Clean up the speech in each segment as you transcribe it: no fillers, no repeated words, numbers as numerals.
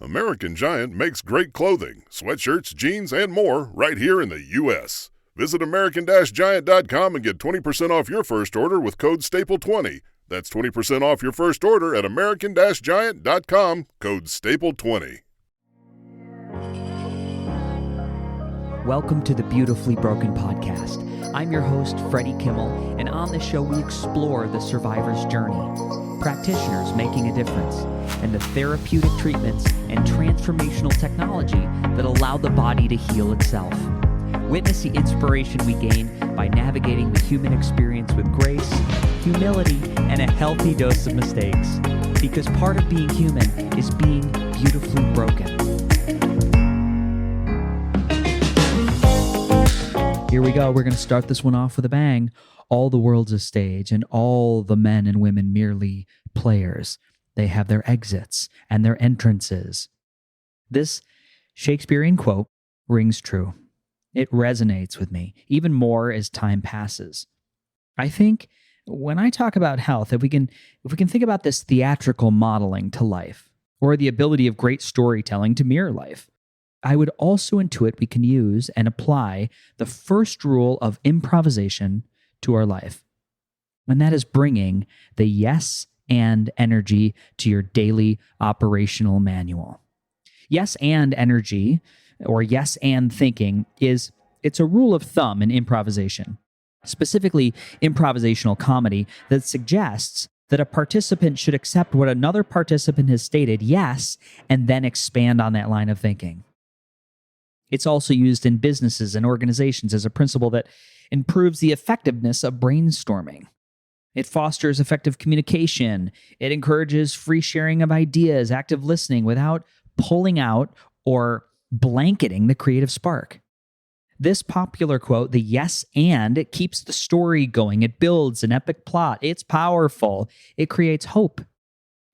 American Giant makes great clothing, sweatshirts, jeans, and more right here in the U.S. Visit American-Giant.com and get 20% off your first order with code STAPLE20. That's 20% off your first order at American-Giant.com, code STAPLE20. Welcome to the Beautifully Broken podcast. I'm your host, Freddie Kimmel, and on this show we explore the survivor's journey, practitioners making a difference, and the therapeutic treatments and transformational technology that allow the body to heal itself. Witness the inspiration we gain by navigating the human experience with grace, humility, and a healthy dose of mistakes. Because part of being human is being beautifully broken. Here we go. We're going to start this one off with a bang. All the world's a stage, and all the men and women merely players. They have their exits and their entrances. This Shakespearean quote rings true. It resonates with me, even more as time passes. I think when I talk about health, if we can think about this theatrical modeling to life, or the ability of great storytelling to mirror life, I would also intuit we can use and apply the first rule of improvisation to our life. And that is bringing the yes and energy to your daily operational manual. Yes and energy, or yes and thinking, it's a rule of thumb in improvisation, specifically improvisational comedy, that suggests that a participant should accept what another participant has stated, yes, and then expand on that line of thinking. It's also used in businesses and organizations as a principle that improves the effectiveness of brainstorming. It fosters effective communication. It encourages free sharing of ideas, active listening without pulling out or blanketing the creative spark. This popular quote, the yes and, it keeps the story going. It builds an epic plot. It's powerful. It creates hope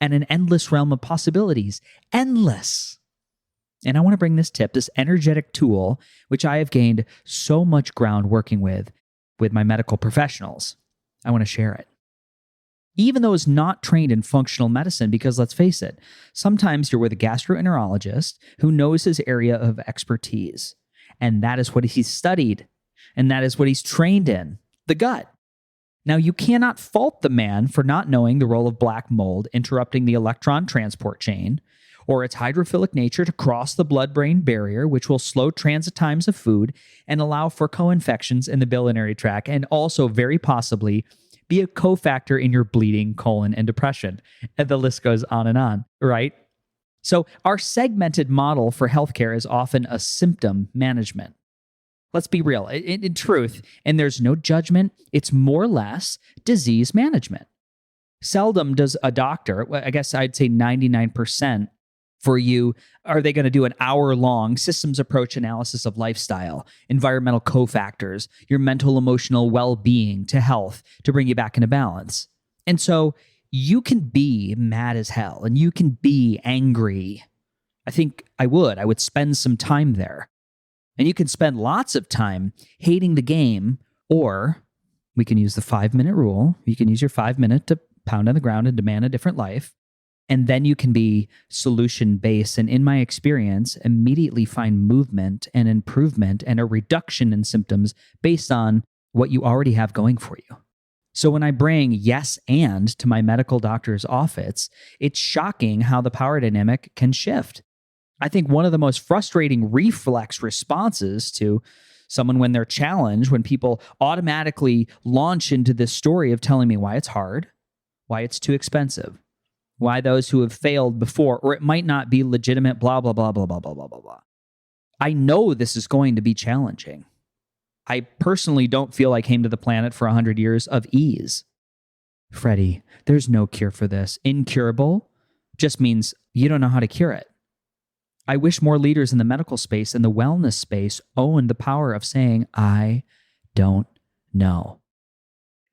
and an endless realm of possibilities. Endless. And I want to bring this tip, this energetic tool, which I have gained so much ground working with my medical professionals. I want to share it. Even though it's not trained in functional medicine, because let's face it, sometimes you're with a gastroenterologist who knows his area of expertise. And that is what he's studied. And that is what he's trained in, the gut. Now, you cannot fault the man for not knowing the role of black mold interrupting the electron transport chain, or its hydrophilic nature to cross the blood-brain barrier, which will slow transit times of food and allow for co-infections in the biliary tract, and also very possibly be a cofactor in your bleeding, colon, and depression. And the list goes on, right? So our segmented model for healthcare is often a symptom management. Let's be real. In truth, and there's no judgment, it's more or less disease management. Seldom does a doctor, I guess I'd say 99%, for you, are they going to do an hour-long systems approach analysis of lifestyle, environmental cofactors, your mental, emotional well-being to health to bring you back into balance. And so you can be mad as hell and you can be angry. I think I would spend some time there. And you can spend lots of time hating the game, or we can use the 5-minute rule. You can use your 5 minute to pound on the ground and demand a different life. And then you can be solution-based and, in my experience, immediately find movement and improvement and a reduction in symptoms based on what you already have going for you. So when I bring yes and to my medical doctor's office, it's shocking how the power dynamic can shift. I think one of the most frustrating reflex responses to someone when they're challenged, when people automatically launch into this story of telling me why it's hard, why it's too expensive, why those who have failed before, or it might not be legitimate, blah, blah, blah, blah, blah, blah, blah, blah, blah. I know this is going to be challenging. I personally don't feel I came to the planet for 100 years of ease. Freddie, there's no cure for this. Incurable just means you don't know how to cure it. I wish more leaders in the medical space and the wellness space own the power of saying, I don't know.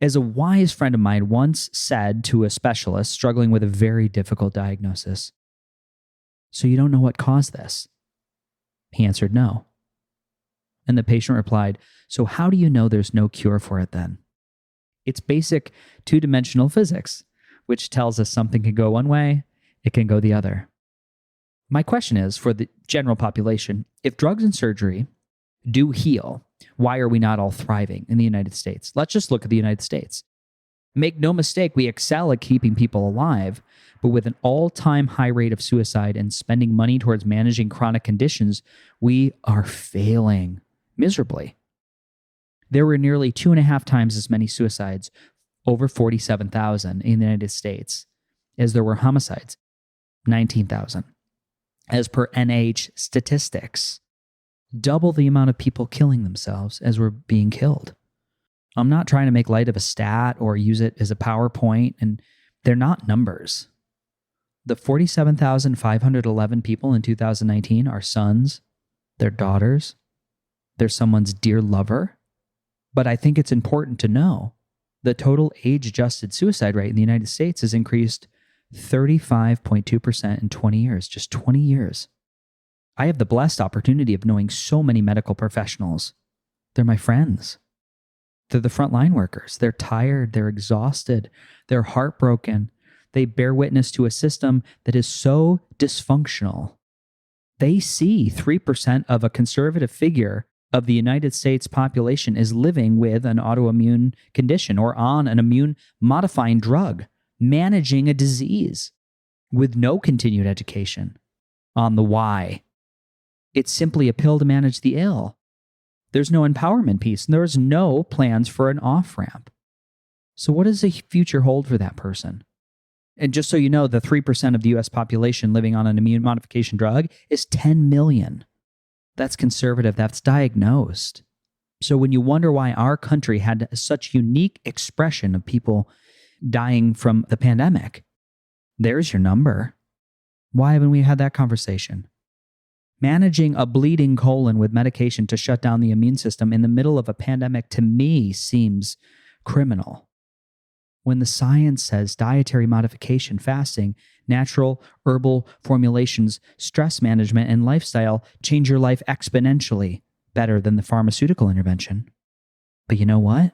As a wise friend of mine once said to a specialist struggling with a very difficult diagnosis, so you don't know what caused this? He answered no. And the patient replied, so how do you know there's no cure for it then? It's basic two-dimensional physics, which tells us something can go one way, it can go the other. My question is, for the general population, if drugs and surgery do heal, why are we not all thriving in the United States? Let's just look at the United States. Make no mistake, we excel at keeping people alive, but with an all-time high rate of suicide and spending money towards managing chronic conditions, we are failing miserably. There were nearly 2.5 times as many suicides, over 47,000 in the United States, as there were homicides, 19,000. As per NIH statistics, double the amount of people killing themselves as were being killed. I'm not trying to make light of a stat or use it as a PowerPoint, and they're not numbers. The 47,511 people in 2019 are sons, their daughters, they're someone's dear lover. But I think it's important to know the total age-adjusted suicide rate in the United States has increased 35.2% in 20 years, just 20 years. I have the blessed opportunity of knowing so many medical professionals. They're my friends. They're the frontline workers. They're tired. They're exhausted. They're heartbroken. They bear witness to a system that is so dysfunctional. They see 3% of a conservative figure of the United States population is living with an autoimmune condition or on an immune modifying drug, managing a disease with no continued education on the why. It's simply a pill to manage the ill. There's no empowerment piece, and there's no plans for an off-ramp. So what does the future hold for that person? And just so you know, the 3% of the US population living on an immune modification drug is 10 million. That's conservative. That's diagnosed. So when you wonder why our country had such unique expression of people dying from the pandemic, there's your number. Why haven't we had that conversation? Managing a bleeding colon with medication to shut down the immune system in the middle of a pandemic, to me, seems criminal. When the science says dietary modification, fasting, natural herbal formulations, stress management, and lifestyle change your life exponentially better than the pharmaceutical intervention. But you know what?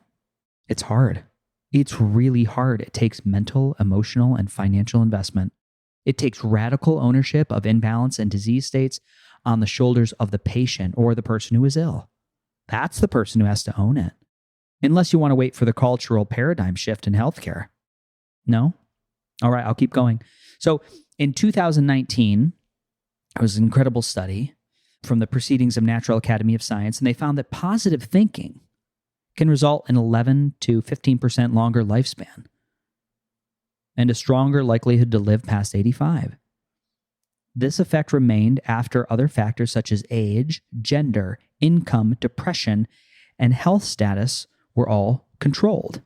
It's hard. It's really hard. It takes mental, emotional, and financial investment. It takes radical ownership of imbalance and disease states on the shoulders of the patient or the person who is ill. That's the person who has to own it. Unless you want to wait for the cultural paradigm shift in healthcare. No? All right, I'll keep going. So in 2019, it was an incredible study from the Proceedings of Natural Academy of Science, and they found that positive thinking can result in 11 to 15% longer lifespan and a stronger likelihood to live past 85. This effect remained after other factors such as age, gender, income, depression, and health status were all controlled.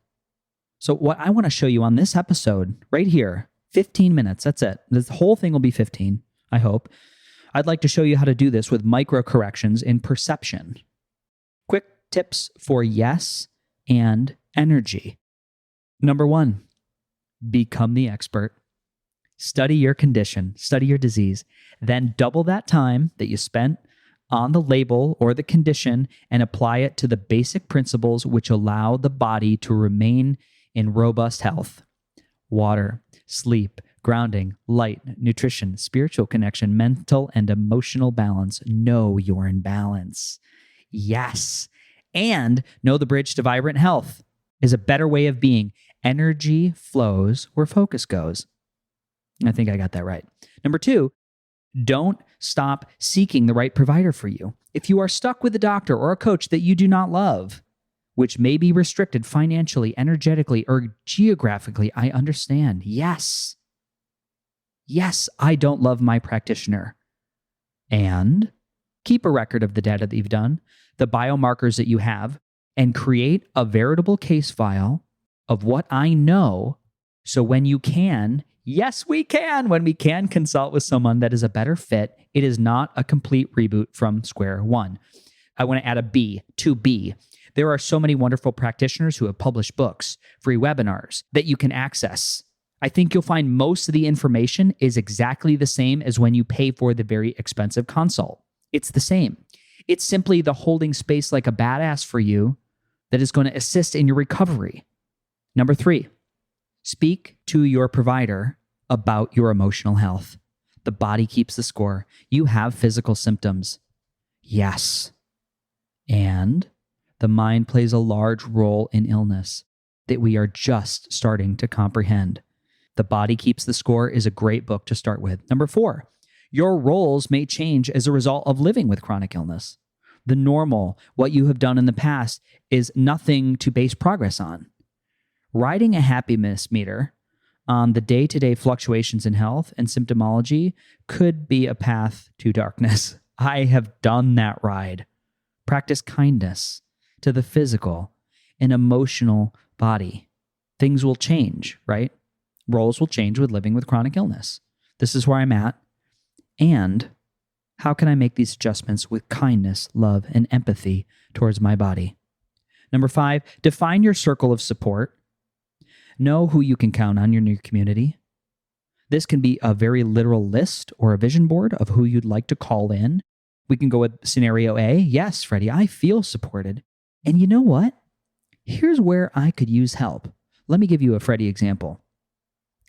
So what I want to show you on this episode right here, 15 minutes, that's it. This whole thing will be 15, I hope. I'd like to show you how to do this with micro corrections in perception. Quick tips for yes and energy. Number 1, become the expert. Study your condition, study your disease, then double that time that you spent on the label or the condition and apply it to the basic principles which allow the body to remain in robust health. Water, sleep, grounding, light, nutrition, spiritual connection, mental and emotional balance. Know you're in balance. Yes. And know the bridge to vibrant health is a better way of being. Energy flows where focus goes. I think I got that right. Number 2, don't stop seeking the right provider for you. If you are stuck with a doctor or a coach that you do not love, which may be restricted financially, energetically, or geographically, I understand. Yes. Yes, I don't love my practitioner. And keep a record of the data that you've done, the biomarkers that you have, and create a veritable case file of what I know. So when you can, yes, we can, when we can consult with someone that is a better fit, it is not a complete reboot from square one. I want to add a B to B. There are so many wonderful practitioners who have published books, free webinars that you can access. I think you'll find most of the information is exactly the same as when you pay for the very expensive consult. It's the same. It's simply the holding space like a badass for you that is going to assist in your recovery. Number 3, speak to your provider about your emotional health. The body keeps the score. You have physical symptoms. Yes. And the mind plays a large role in illness that we are just starting to comprehend. The Body Keeps the Score is a great book to start with. Number 4, your roles may change as a result of living with chronic illness. The normal, what you have done in the past, is nothing to base progress on. Riding a happiness meter on the day-to-day fluctuations in health and symptomology could be a path to darkness. I have done that ride. Practice kindness to the physical and emotional body. Things will change, right? Roles will change with living with chronic illness. This is where I'm at. And how can I make these adjustments with kindness, love, and empathy towards my body? Number 5, define your circle of support. Know who you can count on in your community. This can be a very literal list or a vision board of who you'd like to call in. We can go with scenario A. Yes, Freddie, I feel supported. And you know what? Here's where I could use help. Let me give you a Freddie example.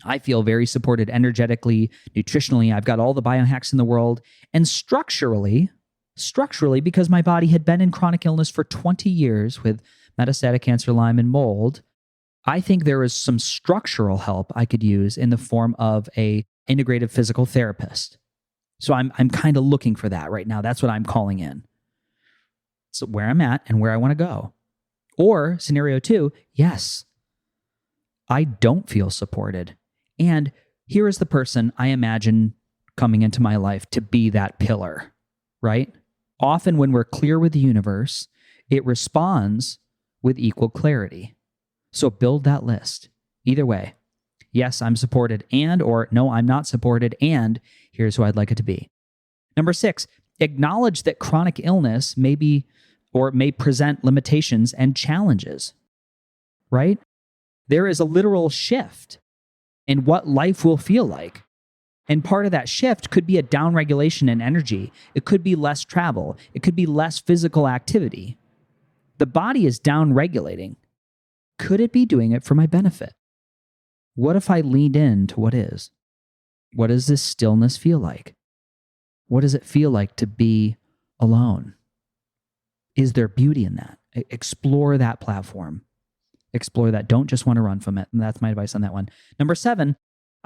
I feel very supported energetically, nutritionally. I've got all the biohacks in the world. And structurally, because my body had been in chronic illness for 20 years with metastatic cancer, Lyme, and mold, I think there is some structural help I could use in the form of a integrative physical therapist. So I'm kind of looking for that right now. That's what I'm calling in. So where I'm at and where I want to go. Or scenario 2, yes, I don't feel supported. And here is the person I imagine coming into my life to be that pillar, right? Often when we're clear with the universe, it responds with equal clarity. So build that list. Either way, yes, I'm supported, and or no, I'm not supported, and here's who I'd like it to be. Number 6, acknowledge that chronic illness may be or may present limitations and challenges, right? There is a literal shift in what life will feel like. And part of that shift could be a downregulation in energy. It could be less travel. It could be less physical activity. The body is downregulating. Could it be doing it for my benefit? What if I leaned into what is? What does this stillness feel like? What does it feel like to be alone? Is there beauty in that? Explore that platform. Explore that. Don't just want to run from it. And that's my advice on that one. Number 7,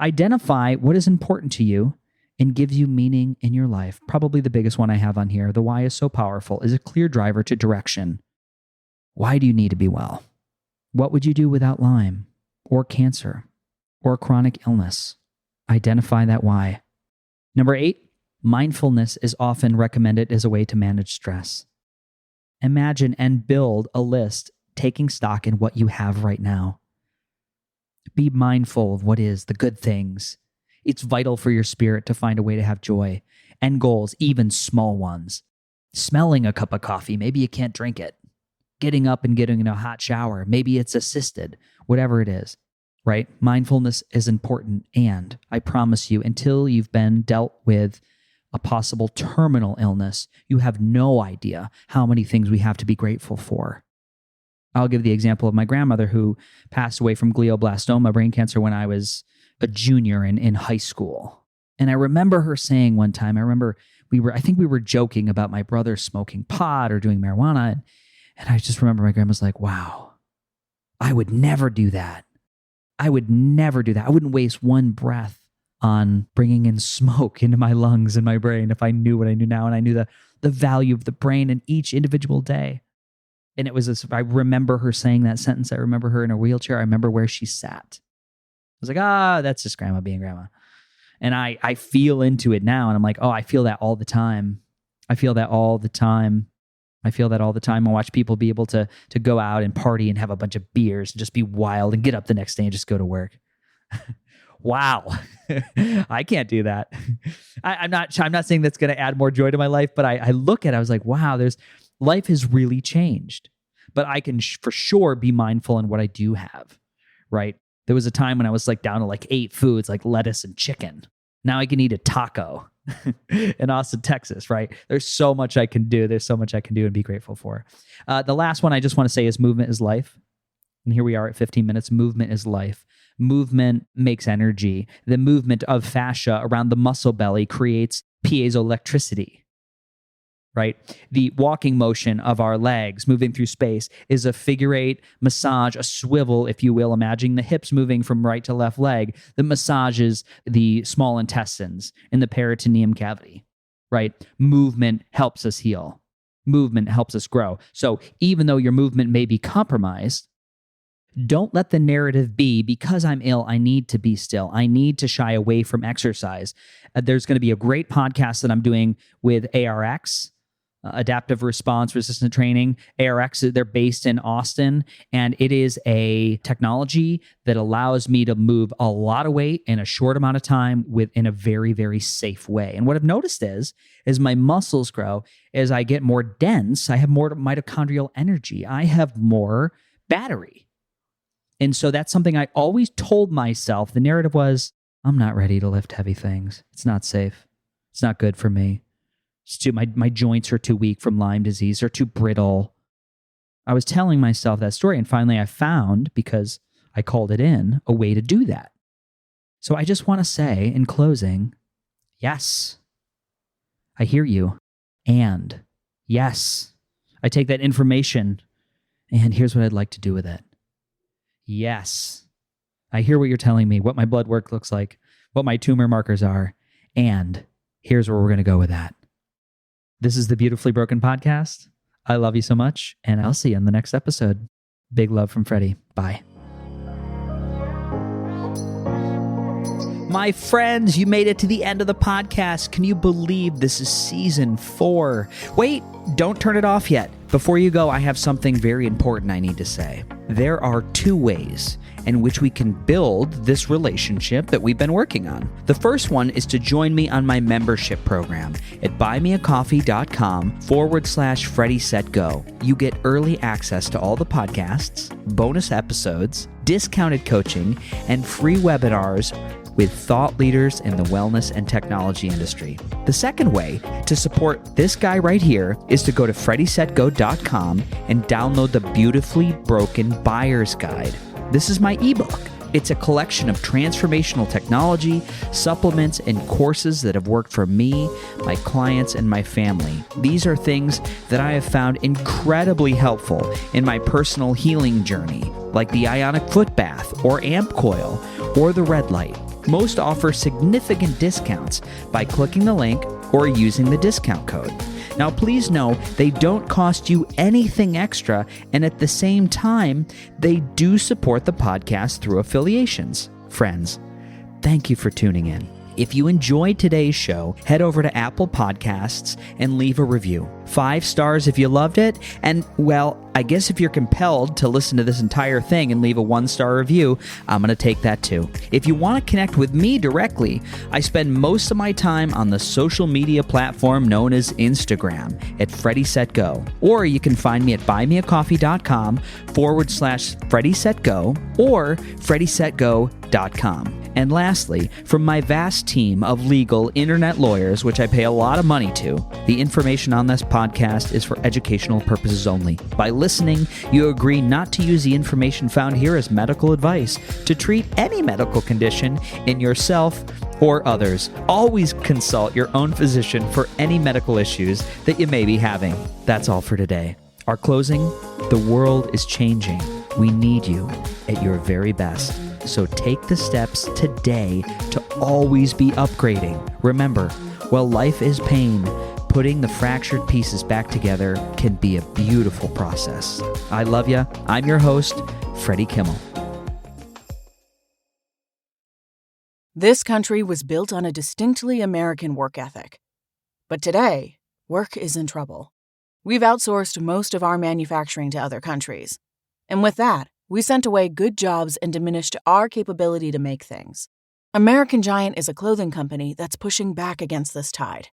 identify what is important to you and gives you meaning in your life. Probably the biggest one I have on here. The why is so powerful, is a clear driver to direction. Why do you need to be well? What would you do without Lyme or cancer or chronic illness? Identify that why. Number 8, mindfulness is often recommended as a way to manage stress. Imagine and build a list taking stock in what you have right now. Be mindful of what is, the good things. It's vital for your spirit to find a way to have joy and goals, even small ones. Smelling a cup of coffee, maybe you can't drink it. Getting up and getting in a hot shower, maybe it's assisted, whatever it is, right? Mindfulness is important. And I promise you, until you've been dealt with a possible terminal illness, you have no idea how many things we have to be grateful for. I'll give the example of my grandmother who passed away from glioblastoma, brain cancer, when I was a junior in high school. And I remember her saying one time, I think we were joking about my brother smoking pot or doing marijuana. And I just remember my grandma's like, wow, I would never do that. I would never do that. I wouldn't waste one breath on bringing in smoke into my lungs and my brain if I knew what I knew now and I knew the value of the brain in each individual day. And it was this, I remember her saying that sentence. I remember her in a wheelchair. I remember where she sat. I was like, that's just grandma being grandma. And I feel into it now. And I'm like, I feel that all the time. I feel that all the time. I watch people be able to go out and party and have a bunch of beers and just be wild and get up the next day and just go to work. Wow. I can't do that. I'm not saying that's going to add more joy to my life, but I look at it, I was like, wow, life has really changed. But I can for sure be mindful in what I do have, right? There was a time when I was down to 8 foods, like lettuce and chicken. Now I can eat a taco in Austin, Texas, right? There's so much I can do. There's so much I can do and be grateful for. The last one I just want to say is movement is life. And here we are at 15 minutes. Movement is life. Movement makes energy. The movement of fascia around the muscle belly creates piezoelectricity, right? The walking motion of our legs moving through space is a figure eight massage, a swivel, if you will. Imagine the hips moving from right to left leg that massages the small intestines in the peritoneum cavity, right? Movement helps us heal. Movement helps us grow. So even though your movement may be compromised, don't let the narrative be, because I'm ill, I need to be still. I need to shy away from exercise. There's going to be a great podcast that I'm doing with ARX, Adaptive Response Resistant Training. ARX, they're based in Austin, and it is a technology that allows me to move a lot of weight in a short amount of time in a very, very safe way. And what I've noticed is my muscles grow, as I get more dense, I have more mitochondrial energy. I have more battery. And so that's something I always told myself. The narrative was, I'm not ready to lift heavy things. It's not safe. It's not good for me. My joints are too weak from Lyme disease. They're too brittle. I was telling myself that story, and finally I found, because I called it in, a way to do that. So I just want to say in closing, yes, I hear you. And yes, I take that information, and here's what I'd like to do with it. Yes, I hear what you're telling me, what my blood work looks like, what my tumor markers are, and here's where we're going to go with that. This is the Beautifully Broken podcast. I love you so much, and I'll see you in the next episode. Big love from Freddie. Bye. My friends, you made it to the end of the podcast. Can you believe this is season 4? Wait, don't turn it off yet. Before you go, I have something very important I need to say. There are 2 ways in which we can build this relationship that we've been working on. The first one is to join me on my membership program at buymeacoffee.com/FreddieSetGo. You get early access to all the podcasts, bonus episodes, discounted coaching, and free webinars with thought leaders in the wellness and technology industry. The second way to support this guy right here is to go to FreddieSetGo.com and download the Beautifully Broken Buyer's Guide. This is my ebook. It's a collection of transformational technology, supplements, and courses that have worked for me, my clients, and my family. These are things that I have found incredibly helpful in my personal healing journey, like the Ionic Foot Bath, or Amp Coil, or the Red Light. Most offer significant discounts by clicking the link or using the discount code. Now, please know they don't cost you anything extra, and at the same time, they do support the podcast through affiliations. Friends, thank you for tuning in. If you enjoyed today's show, head over to Apple Podcasts and leave a review. 5 stars if you loved it, and, well, I guess if you're compelled to listen to this entire thing and leave a 1-star review, I'm going to take that too. If you want to connect with me directly, I spend most of my time on the social media platform known as Instagram at FreddieSetGo. Or you can find me at buymeacoffee.com/FreddieSetGo or FreddieSetGo.com. And lastly, from my vast team of legal internet lawyers, which I pay a lot of money to, the information on this podcast is for educational purposes only. By listening, you agree not to use the information found here as medical advice to treat any medical condition in yourself or others. Always consult your own physician for any medical issues that you may be having. That's all for today. Our closing: the world is changing. We need you at your very best. So take the steps today to always be upgrading. Remember, while life is pain, putting the fractured pieces back together can be a beautiful process. I love you. I'm your host, Freddie Kimmel. This country was built on a distinctly American work ethic. But today, work is in trouble. We've outsourced most of our manufacturing to other countries. And with that, we sent away good jobs and diminished our capability to make things. American Giant is a clothing company that's pushing back against this tide.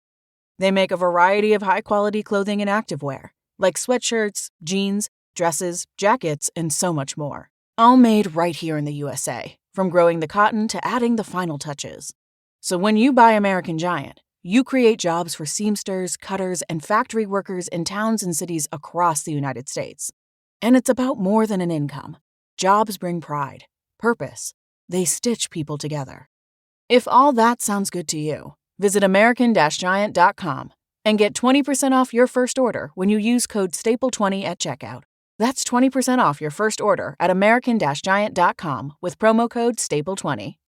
They make a variety of high-quality clothing and activewear, like sweatshirts, jeans, dresses, jackets, and so much more. All made right here in the USA, from growing the cotton to adding the final touches. So when you buy American Giant, you create jobs for seamsters, cutters, and factory workers in towns and cities across the United States. And it's about more than an income. Jobs bring pride, purpose. They stitch people together. If all that sounds good to you, visit American-Giant.com and get 20% off your first order when you use code STAPLE20 at checkout. That's 20% off your first order at American-Giant.com with promo code STAPLE20.